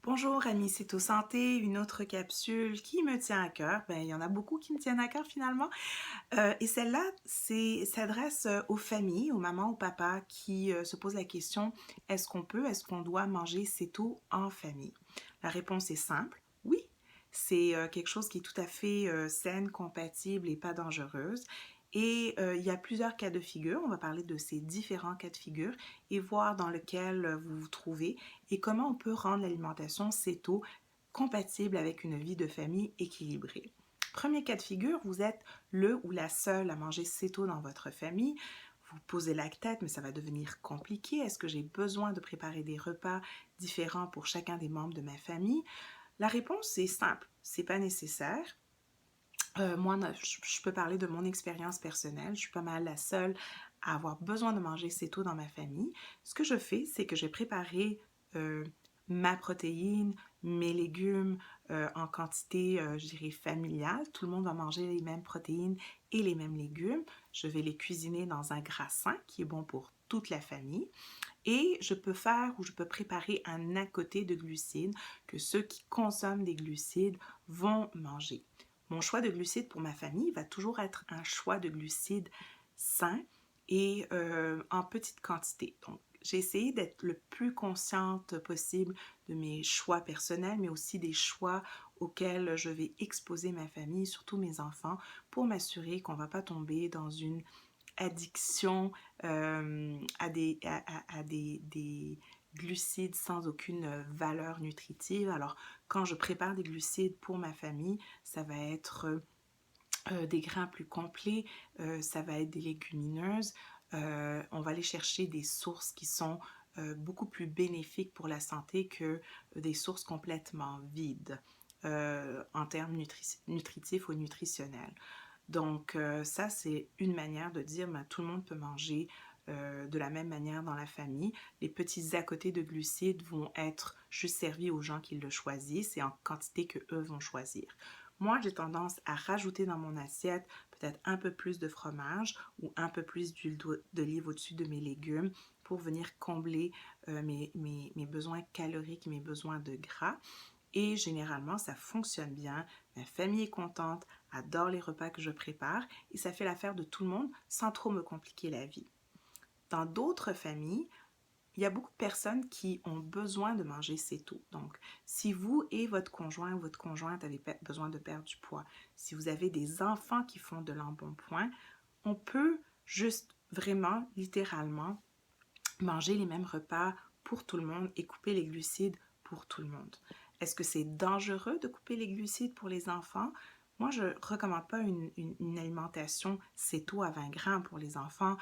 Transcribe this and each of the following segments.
Bonjour amis Céto Santé, une autre capsule qui me tient à cœur. Il y en a beaucoup qui me tiennent à cœur finalement. Et celle-là s'adresse aux familles, aux mamans, aux papas qui se posent la question, est-ce qu'on doit manger Céto en famille? La réponse est simple, oui. C'est quelque chose qui est tout à fait saine, compatible et pas dangereuse. Et il y a plusieurs cas de figure. On va parler de ces différents cas de figure et voir dans lequel vous vous trouvez et comment on peut rendre l'alimentation céto compatible avec une vie de famille équilibrée. Premier cas de figure, vous êtes le ou la seule à manger céto dans votre famille. Vous posez la tête, mais ça va devenir compliqué. Est-ce que j'ai besoin de préparer des repas différents pour chacun des membres de ma famille? La réponse est simple, c'est pas nécessaire. Moi, je peux parler de mon expérience personnelle. Je suis pas mal la seule à avoir besoin de manger céto dans ma famille. Ce que je fais, c'est que j'ai préparé ma protéine, mes légumes en quantité, je dirais, familiale. Tout le monde va manger les mêmes protéines et les mêmes légumes. Je vais les cuisiner dans un gras sain qui est bon pour toute la famille. Et je peux faire ou je peux préparer un à côté de glucides que ceux qui consomment des glucides vont manger. Mon choix de glucides pour ma famille va toujours être un choix de glucides sains et en petite quantité. Donc, j'ai essayé d'être le plus consciente possible de mes choix personnels, mais aussi des choix auxquels je vais exposer ma famille, surtout mes enfants, pour m'assurer qu'on ne va pas tomber dans une addiction à des glucides sans aucune valeur nutritive. Alors, quand je prépare des glucides pour ma famille, ça va être des grains plus complets, ça va être des légumineuses. On va aller chercher des sources qui sont beaucoup plus bénéfiques pour la santé que des sources complètement vides en termes nutritifs ou nutritionnels. Donc ça, c'est une manière de dire tout le monde peut manger de la même manière dans la famille. Les petits à côté de glucides vont être juste servis aux gens qui le choisissent et en quantité que eux vont choisir. Moi, j'ai tendance à rajouter dans mon assiette peut-être un peu plus de fromage ou un peu plus d'huile d'olive au-dessus de mes légumes pour venir combler mes besoins caloriques, mes besoins de gras. Et généralement, ça fonctionne bien. Ma famille est contente, adore les repas que je prépare et ça fait l'affaire de tout le monde sans trop me compliquer la vie. Dans d'autres familles, il y a beaucoup de personnes qui ont besoin de manger céto. Donc, si vous et votre conjoint ou votre conjointe avez besoin de perdre du poids, si vous avez des enfants qui font de l'embonpoint, on peut juste vraiment, littéralement, manger les mêmes repas pour tout le monde et couper les glucides pour tout le monde. Est-ce que c'est dangereux de couper les glucides pour les enfants? Moi, je ne recommande pas une alimentation céto à 20 grammes pour les enfants,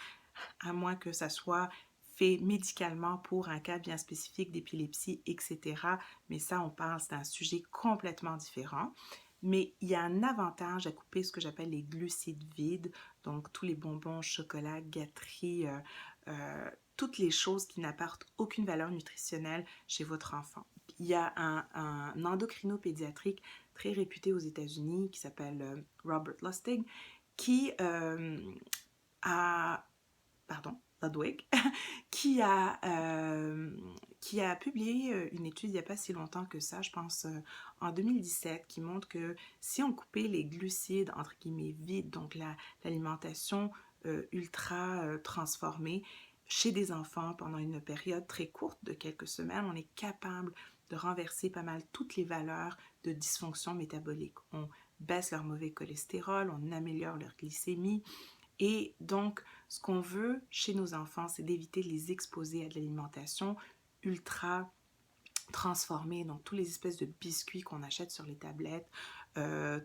à moins que ça soit fait médicalement pour un cas bien spécifique d'épilepsie, etc. Mais ça, on parle d'un sujet complètement différent. Mais il y a un avantage à couper ce que j'appelle les glucides vides, donc tous les bonbons, chocolat, gâteries, toutes les choses qui n'apportent aucune valeur nutritionnelle chez votre enfant. Il y a un endocrinopédiatrique très réputé aux États-Unis qui s'appelle Robert Lustig qui a pardon, Ludwig, qui a publié une étude il n'y a pas si longtemps que ça, je pense en 2017, qui montre que si on coupait les glucides, entre guillemets, vides, donc l'alimentation ultra transformée, chez des enfants pendant une période très courte de quelques semaines, on est capable de renverser pas mal toutes les valeurs de dysfonction métabolique. On baisse leur mauvais cholestérol, on améliore leur glycémie, et donc, ce qu'on veut chez nos enfants, c'est d'éviter de les exposer à de l'alimentation ultra transformée, donc toutes les espèces de biscuits qu'on achète sur les tablettes,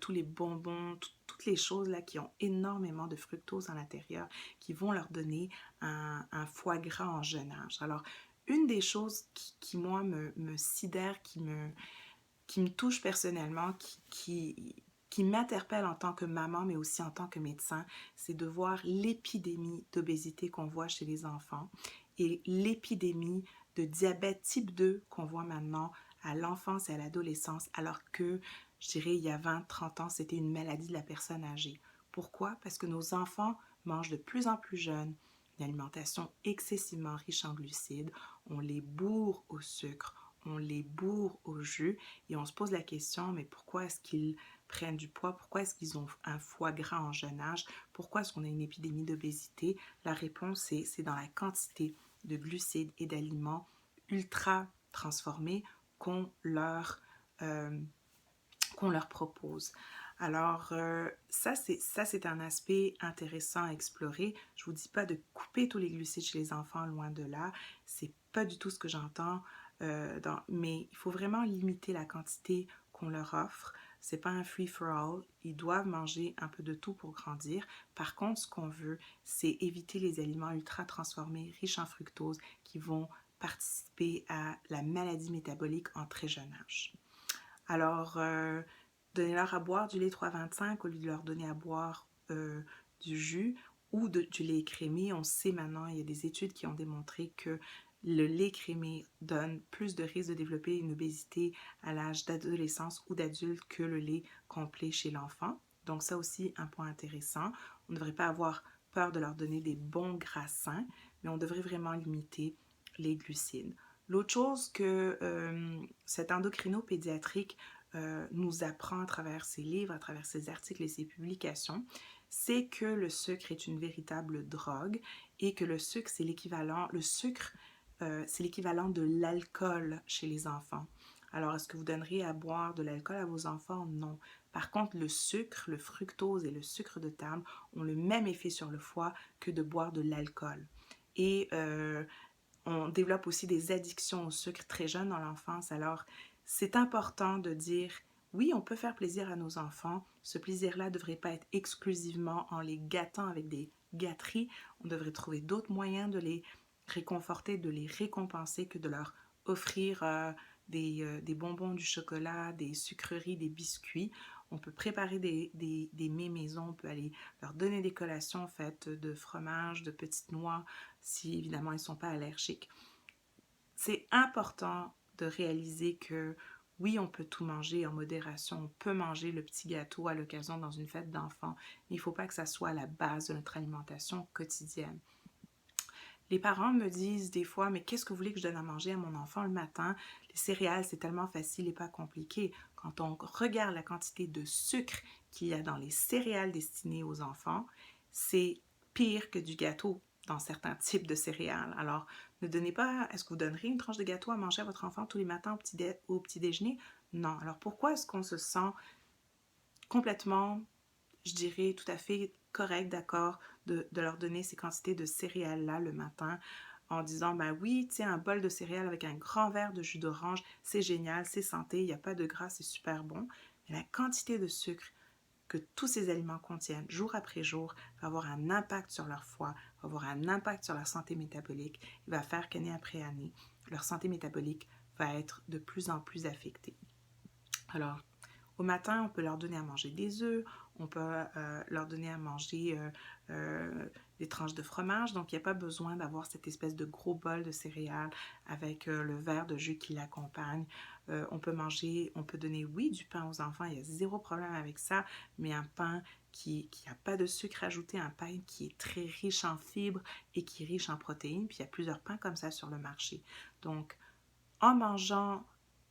tous les bonbons, toutes les choses là qui ont énormément de fructose à l'intérieur, qui vont leur donner un foie gras en jeune âge. Alors, une des choses qui moi, me sidère, qui me touche personnellement, qui m'interpelle en tant que maman, mais aussi en tant que médecin, c'est de voir l'épidémie d'obésité qu'on voit chez les enfants et l'épidémie de diabète type 2 qu'on voit maintenant à l'enfance et à l'adolescence, alors que, je dirais, il y a 20-30 ans, c'était une maladie de la personne âgée. Pourquoi? Parce que nos enfants mangent de plus en plus jeunes, une alimentation excessivement riche en glucides, on les bourre au sucre, on les bourre au jus et on se pose la question, mais pourquoi est-ce qu'ils prennent du poids? Pourquoi est-ce qu'ils ont un foie gras en jeune âge? Pourquoi est-ce qu'on a une épidémie d'obésité? La réponse, c'est dans la quantité de glucides et d'aliments ultra transformés qu'on leur, euh, qu'on leur propose. Alors, ça, c'est un aspect intéressant à explorer. Je ne vous dis pas de couper tous les glucides chez les enfants, loin de là. C'est pas du tout ce que j'entends. Mais il faut vraiment limiter la quantité qu'on leur offre. C'est pas un free-for-all. Ils doivent manger un peu de tout pour grandir. Par contre, ce qu'on veut, c'est éviter les aliments ultra transformés, riches en fructose, qui vont participer à la maladie métabolique en très jeune âge. Alors, donnez-leur à boire du lait 3,25 au lieu de leur donner à boire du jus ou du lait écrémé. On sait maintenant, il y a des études qui ont démontré que le lait écrémé donne plus de risque de développer une obésité à l'âge d'adolescence ou d'adulte que le lait complet chez l'enfant. Donc ça aussi, un point intéressant. On ne devrait pas avoir peur de leur donner des bons gras sains, mais on devrait vraiment limiter les glucides. L'autre chose que cet endocrino-pédiatrique nous apprend à travers ses livres, à travers ses articles et ses publications, c'est que le sucre est une véritable drogue et que le sucre, c'est l'équivalent de l'alcool chez les enfants. Alors, est-ce que vous donneriez à boire de l'alcool à vos enfants? Non. Par contre, le sucre, le fructose et le sucre de table ont le même effet sur le foie que de boire de l'alcool. Et on développe aussi des addictions au sucre très jeune dans l'enfance. Alors, c'est important de dire, oui, on peut faire plaisir à nos enfants. Ce plaisir-là ne devrait pas être exclusivement en les gâtant avec des gâteries. On devrait trouver d'autres moyens de les réconforter, de les récompenser que de leur offrir des bonbons, du chocolat, des sucreries, des biscuits. On peut préparer des mets maison, on peut aller leur donner des collations faites de fromage, de petites noix, si évidemment ils ne sont pas allergiques. C'est important de réaliser que oui, on peut tout manger en modération, on peut manger le petit gâteau à l'occasion dans une fête d'enfants, mais il ne faut pas que ça soit la base de notre alimentation quotidienne. Les parents me disent des fois, mais qu'est-ce que vous voulez que je donne à manger à mon enfant le matin? Les céréales, c'est tellement facile et pas compliqué. Quand on regarde la quantité de sucre qu'il y a dans les céréales destinées aux enfants, c'est pire que du gâteau dans certains types de céréales. Alors, ne donnez pas, est-ce que vous donnerez une tranche de gâteau à manger à votre enfant tous les matins au petit déjeuner? Non. Alors, pourquoi est-ce qu'on se sent complètement, je dirais, tout à fait correct, d'accord, de leur donner ces quantités de céréales-là le matin en disant, ben oui, tiens, un bol de céréales avec un grand verre de jus d'orange, c'est génial, c'est santé, il n'y a pas de gras, c'est super bon. Mais la quantité de sucre que tous ces aliments contiennent jour après jour va avoir un impact sur leur foie, va avoir un impact sur leur santé métabolique et va faire qu'année après année, leur santé métabolique va être de plus en plus affectée. Alors, au matin, on peut leur donner à manger des œufs, on peut leur donner à manger des tranches de fromage. Donc, il n'y a pas besoin d'avoir cette espèce de gros bol de céréales avec le verre de jus qui l'accompagne. On peut donner, oui, du pain aux enfants, il y a zéro problème avec ça, mais un pain qui n'a pas de sucre ajouté, un pain qui est très riche en fibres et qui est riche en protéines. Puis, il y a plusieurs pains comme ça sur le marché. Donc, en mangeant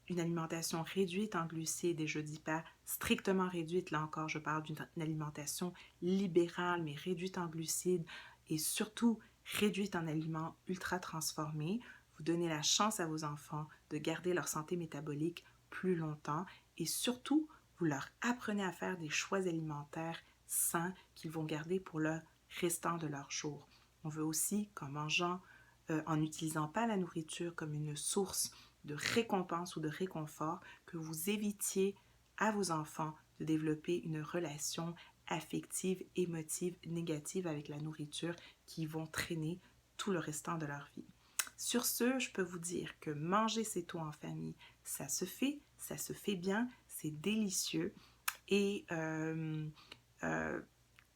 une alimentation réduite en glucides, et je ne dis pas strictement réduite, là encore je parle d'une alimentation libérale mais réduite en glucides et surtout réduite en aliments ultra transformés, vous donnez la chance à vos enfants de garder leur santé métabolique plus longtemps et surtout vous leur apprenez à faire des choix alimentaires sains qu'ils vont garder pour le restant de leur jour. On veut aussi qu'en mangeant, en n'utilisant pas la nourriture comme une source de récompense ou de réconfort, que vous évitiez à vos enfants de développer une relation affective, émotive, négative avec la nourriture qui vont traîner tout le restant de leur vie. Sur ce, je peux vous dire que manger ses tôt en famille, ça se fait bien, c'est délicieux et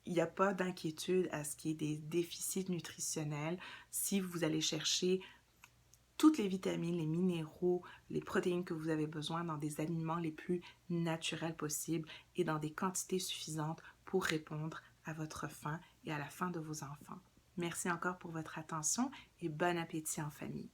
il n'y a pas d'inquiétude à ce qu'il y ait des déficits nutritionnels si vous allez chercher toutes les vitamines, les minéraux, les protéines que vous avez besoin dans des aliments les plus naturels possibles et dans des quantités suffisantes pour répondre à votre faim et à la faim de vos enfants. Merci encore pour votre attention et bon appétit en famille.